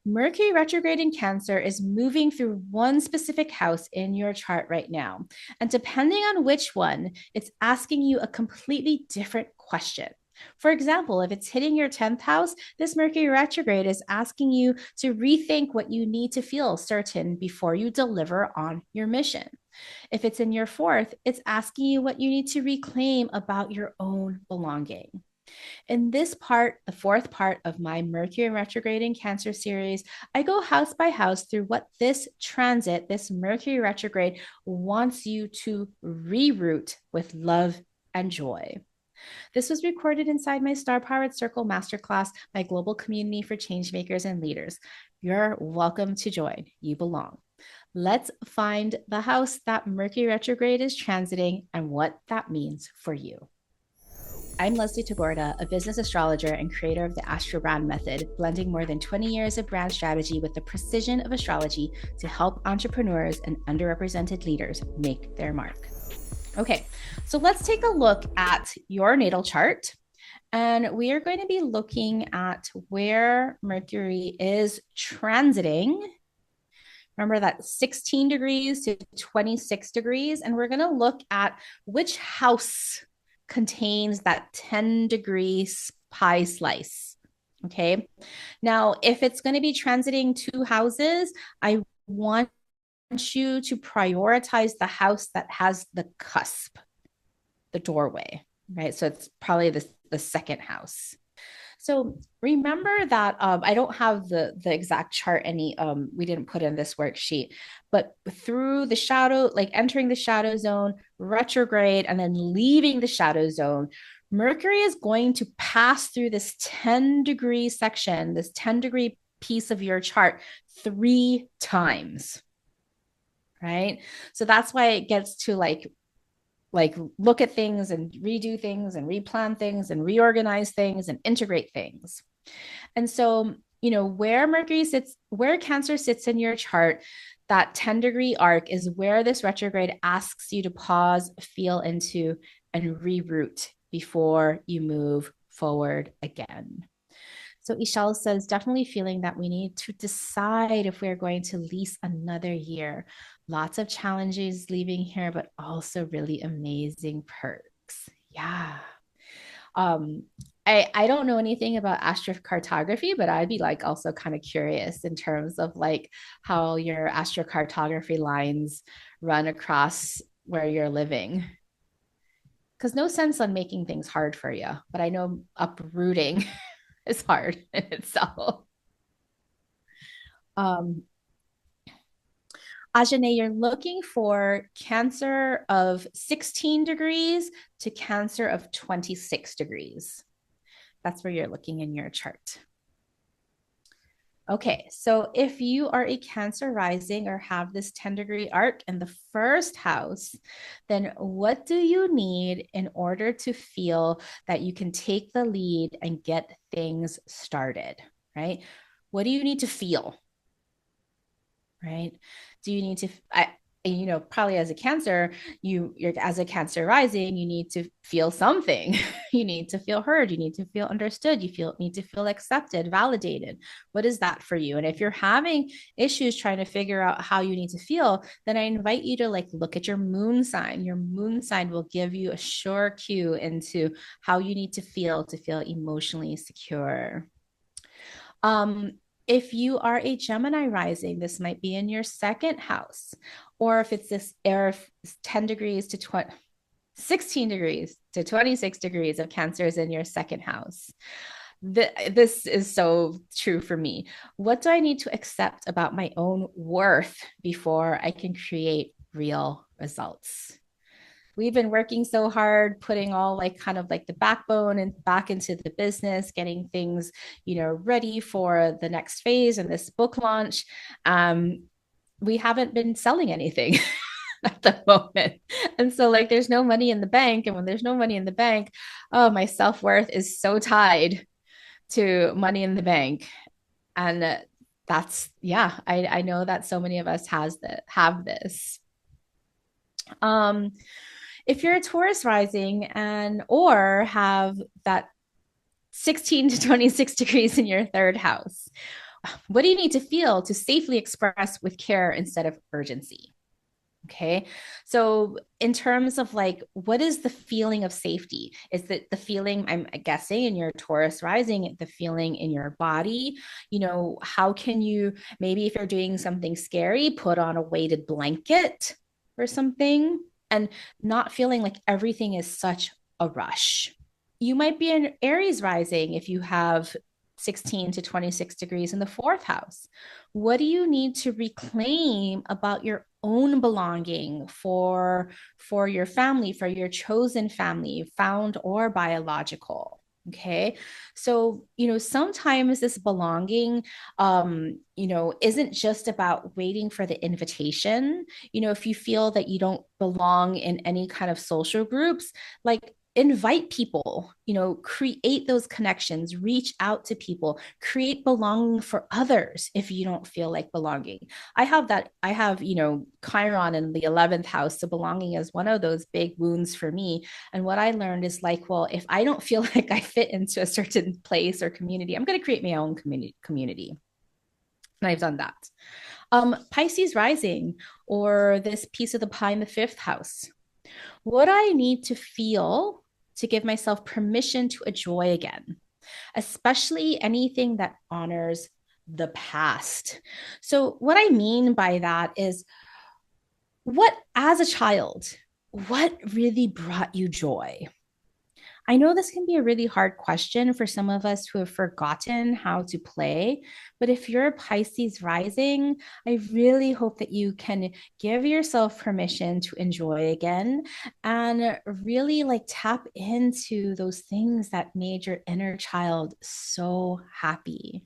Mercury retrograde in Cancer is moving through one specific house in your chart right now. And depending on which one, it's asking you a completely different question. For example, if it's hitting your 10th house, this Mercury retrograde is asking you to rethink what you need to feel certain before you deliver on your mission. If it's in your fourth, it's asking you what you need to reclaim about your own belonging. In this part, the fourth part of my Mercury retrograde in Cancer series, I go house by house through what this transit, this Mercury retrograde, wants you to reroute with love and joy. This was recorded inside my Star Powered Circle Masterclass, my global community for changemakers and leaders. You're welcome to join. You belong. Let's find the house that Mercury retrograde is transiting and what that means for you. I'm Leslie Tagorda, a business astrologer and creator of the Astro Brand Method, blending more than 20 years of brand strategy with the precision of astrology to help entrepreneurs and underrepresented leaders make their mark. Okay, so let's take a look at your natal chart. And we are going to be looking at where Mercury is transiting. Remember that 16 degrees to 26 degrees. And we're going to look at which house contains that 10-degree pie slice. Okay. Now, if it's going to be transiting two houses, I want you to prioritize the house that has the cusp, the doorway, right? So it's probably the second house. So remember that I don't have the exact chart we didn't put in this worksheet, but through the shadow, like entering the shadow zone, retrograde, and then leaving the shadow zone, Mercury is going to pass through this 10-degree section, this 10-degree piece of your chart 3 times, right? So that's why it gets to look at things and redo things and replan things and reorganize things and integrate things. And so, where Mercury sits, where Cancer sits in your chart, that 10-degree arc is where this retrograde asks you to pause, feel into, and reroute before you move forward again. So Ishal says, definitely feeling that we need to decide if we're going to lease another year. Lots of challenges leaving here, but also really amazing perks. Yeah. Um, I don't know anything about astrocartography, but I'd be like also kind of curious in terms of like how your astrocartography lines run across where you're living. Because no sense on making things hard for you, but I know uprooting is hard in itself. Um, Ajane, you're looking for Cancer of 16 degrees to Cancer of 26 degrees. That's where you're looking in your chart. Okay, so if you are a Cancer rising or have this 10-degree arc in the first house, then what do you need in order to feel that you can take the lead and get things started, right? What do you need to feel? Right? Do you need to, probably as a Cancer, you're as a Cancer rising, you need to feel something. You need to feel heard. You need to feel understood. Need to feel accepted, validated. What is that for you? And if you're having issues trying to figure out how you need to feel, then I invite you to look at your moon sign. Your moon sign will give you a sure cue into how you need to feel emotionally secure. If you are a Gemini rising, this might be in your second house, or if it's this air 10 degrees to 16 degrees to 26 degrees of Cancer is in your second house. This is so true for me. What do I need to accept about my own worth before I can create real results? We've been working so hard, putting all the backbone and back into the business, getting things, ready for the next phase and this book launch. We haven't been selling anything at the moment. And so there's no money in the bank. And when there's no money in the bank, oh, my self-worth is so tied to money in the bank. And I know that so many of us have this. If you're a Taurus rising or have that 16 to 26 degrees in your third house, what do you need to feel to safely express with care instead of urgency? Okay. So, in terms of like, what is the feeling of safety? Is that the feeling, I'm guessing, in your Taurus rising, the feeling in your body? How can you, maybe if you're doing something scary, put on a weighted blanket or something and not feeling like everything is such a rush? You might be an Aries rising if you have 16 to 26 degrees in the fourth house. What do you need to reclaim about your own belonging for your family, for your chosen family, found or biological? Okay. So, sometimes this belonging, isn't just about waiting for the invitation. If you feel that you don't belong in any kind of social groups, like invite people, create those connections, reach out to people, create belonging for others if you don't feel like belonging. I have, Chiron in the 11th house. So belonging is one of those big wounds for me. And what I learned is like, well, if I don't feel like I fit into a certain place or community, I'm going to create my own community. And I've done that. Pisces rising, or this piece of the pie in the fifth house. What I need to feel to give myself permission to enjoy again, especially anything that honors the past. So, what I mean by that is as a child, what really brought you joy? I know this can be a really hard question for some of us who have forgotten how to play, but if you're a Pisces rising, I really hope that you can give yourself permission to enjoy again and really like tap into those things that made your inner child so happy.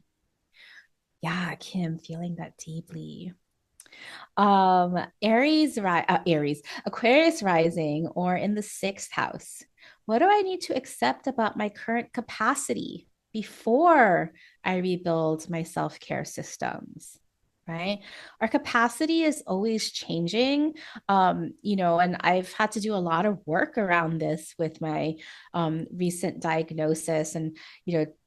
Yeah, Kim, feeling that deeply. Aries, Aquarius rising, or in the sixth house. What do I need to accept about my current capacity before I rebuild my self-care systems? Right. Our capacity is always changing. And I've had to do a lot of work around this with my recent diagnosis. And,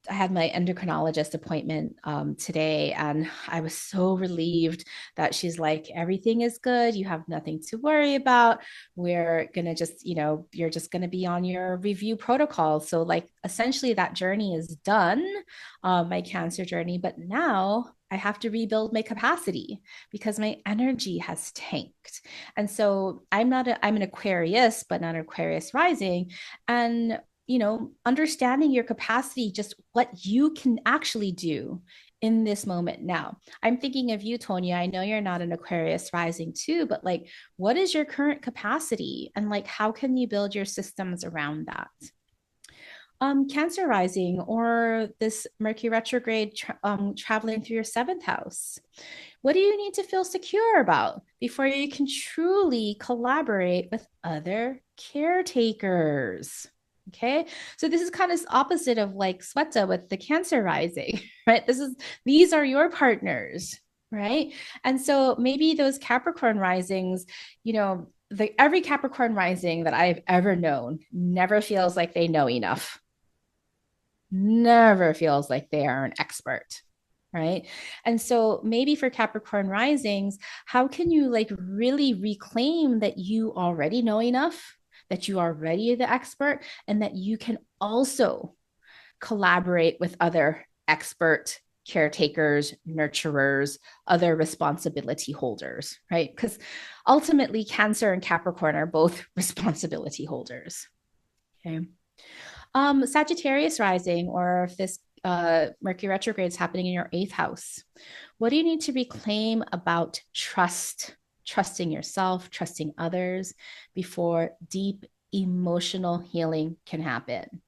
I had my endocrinologist appointment today, and I was so relieved that she's like, everything is good. You have nothing to worry about. We're going to just, you're just going to be on your review protocol. So, like, essentially, that journey is done, my cancer journey. But now I have to rebuild my capacity because my energy has tanked. And so I'm an Aquarius, but not an Aquarius rising. And understanding your capacity, just what you can actually do in this moment now. I'm thinking of you, Tonya. I know you're not an Aquarius rising too, but like, what is your current capacity? And like, how can you build your systems around that? Cancer rising, or this Mercury retrograde traveling through your seventh house. What do you need to feel secure about before you can truly collaborate with other caretakers? Okay. So this is kind of opposite of like Sweta with the Cancer rising, right? These are your partners, right? And so maybe those Capricorn risings, every Capricorn rising that I've ever known never feels like they know enough, never feels like they are an expert, right? And so maybe for Capricorn risings, how can you like really reclaim that you already know enough, that you are already the expert, and that you can also collaborate with other expert caretakers, nurturers, other responsibility holders, right? Because ultimately, Cancer and Capricorn are both responsibility holders. Okay. Sagittarius rising, or if this Mercury retrograde is happening in your eighth house, what do you need to reclaim about trusting yourself, trusting others before deep emotional healing can happen?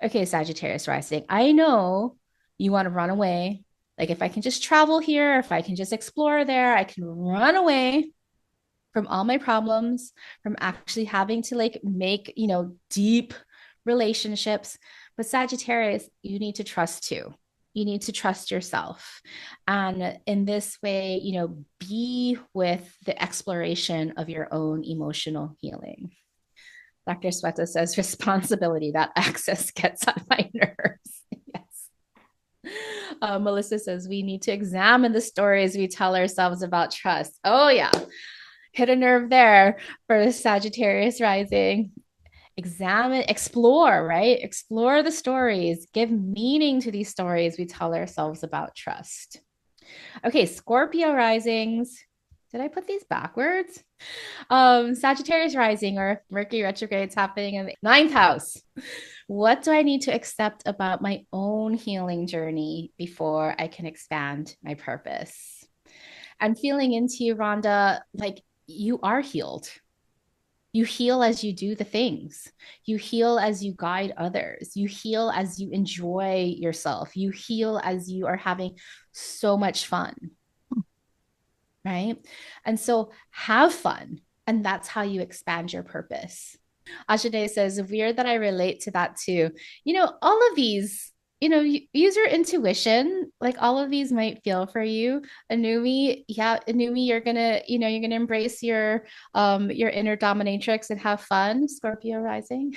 Okay, Sagittarius rising, I know you want to run away. Like, if I can just travel here, if I can just explore there, I can run away from all my problems, from actually having to like make, deep relationships. But Sagittarius, you need to trust too. You need to trust yourself. And in this way, be with the exploration of your own emotional healing. Dr. Sweta says responsibility, that access gets on my nerves. Yes. Melissa says we need to examine the stories we tell ourselves about trust. Oh, yeah. Hit a nerve there for the Sagittarius rising. Examine, explore, right? Explore the stories, give meaning to these stories we tell ourselves about trust. Okay, Scorpio risings. Did I put these backwards? Sagittarius rising or Mercury retrograde is happening in the ninth house. What do I need to accept about my own healing journey before I can expand my purpose? And feeling into you, Rhonda, like you are healed. You heal as you do the things. You heal as you guide others. You heal as you enjoy yourself. You heal as you are having so much fun, right? And so have fun. And that's how you expand your purpose. Ashade says, weird that I relate to that too. All of these, use your intuition. Like all of these might feel for you. Anumi, yeah, Anumi, you're gonna embrace your inner dominatrix and have fun. Scorpio rising.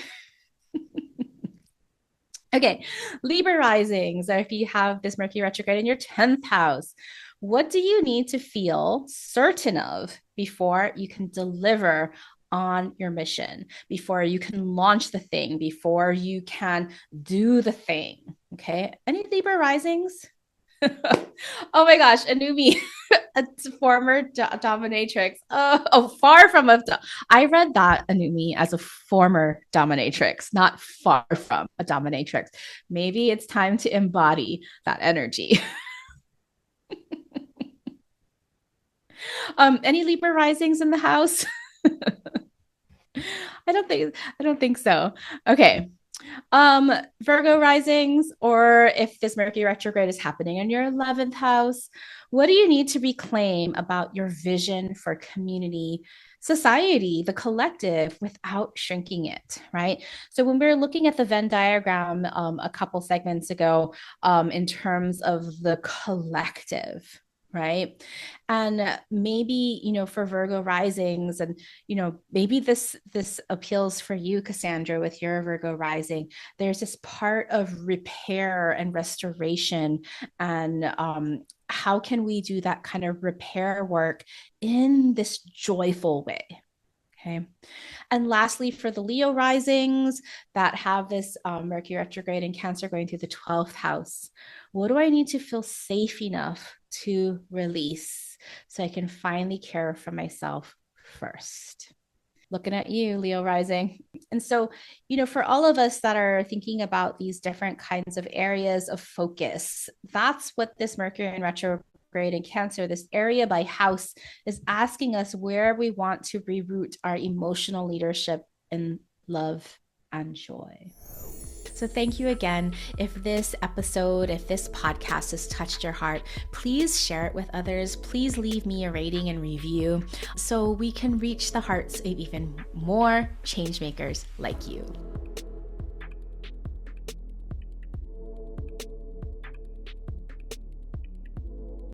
Okay, Libra risings. If you have this Mercury retrograde in your 10th house, what do you need to feel certain of before you can deliver on your mission, before you can launch the thing, before you can do the thing? Okay, any Libra risings? Oh my gosh, Anumi, a former dominatrix. Far from a. I read that Anumi as a former dominatrix, not far from a dominatrix. Maybe it's time to embody that energy. Any Libra risings in the house? I don't think so. Okay. Virgo risings, or if this Mercury retrograde is happening in your 11th house, what do you need to reclaim about your vision for community, society, the collective without shrinking it, right? So when we were looking at the Venn diagram a couple segments ago, in terms of the collective, right? And maybe, for Virgo risings, and maybe this appeals for you, Cassandra, with your Virgo rising. There's this part of repair and restoration, and how can we do that kind of repair work in this joyful way? Okay. And lastly, for the Leo risings that have this Mercury retrograde in Cancer going through the 12th house, what do I need to feel safe enough to release so I can finally care for myself first? Looking at you, Leo rising. And so, for all of us that are thinking about these different kinds of areas of focus, that's what this Mercury in retrograde in Cancer, this area by house, is asking us where we want to reroute our emotional leadership in love and joy. So thank you again. If this podcast has touched your heart, please share it with others. Please leave me a rating and review so we can reach the hearts of even more change makers like you.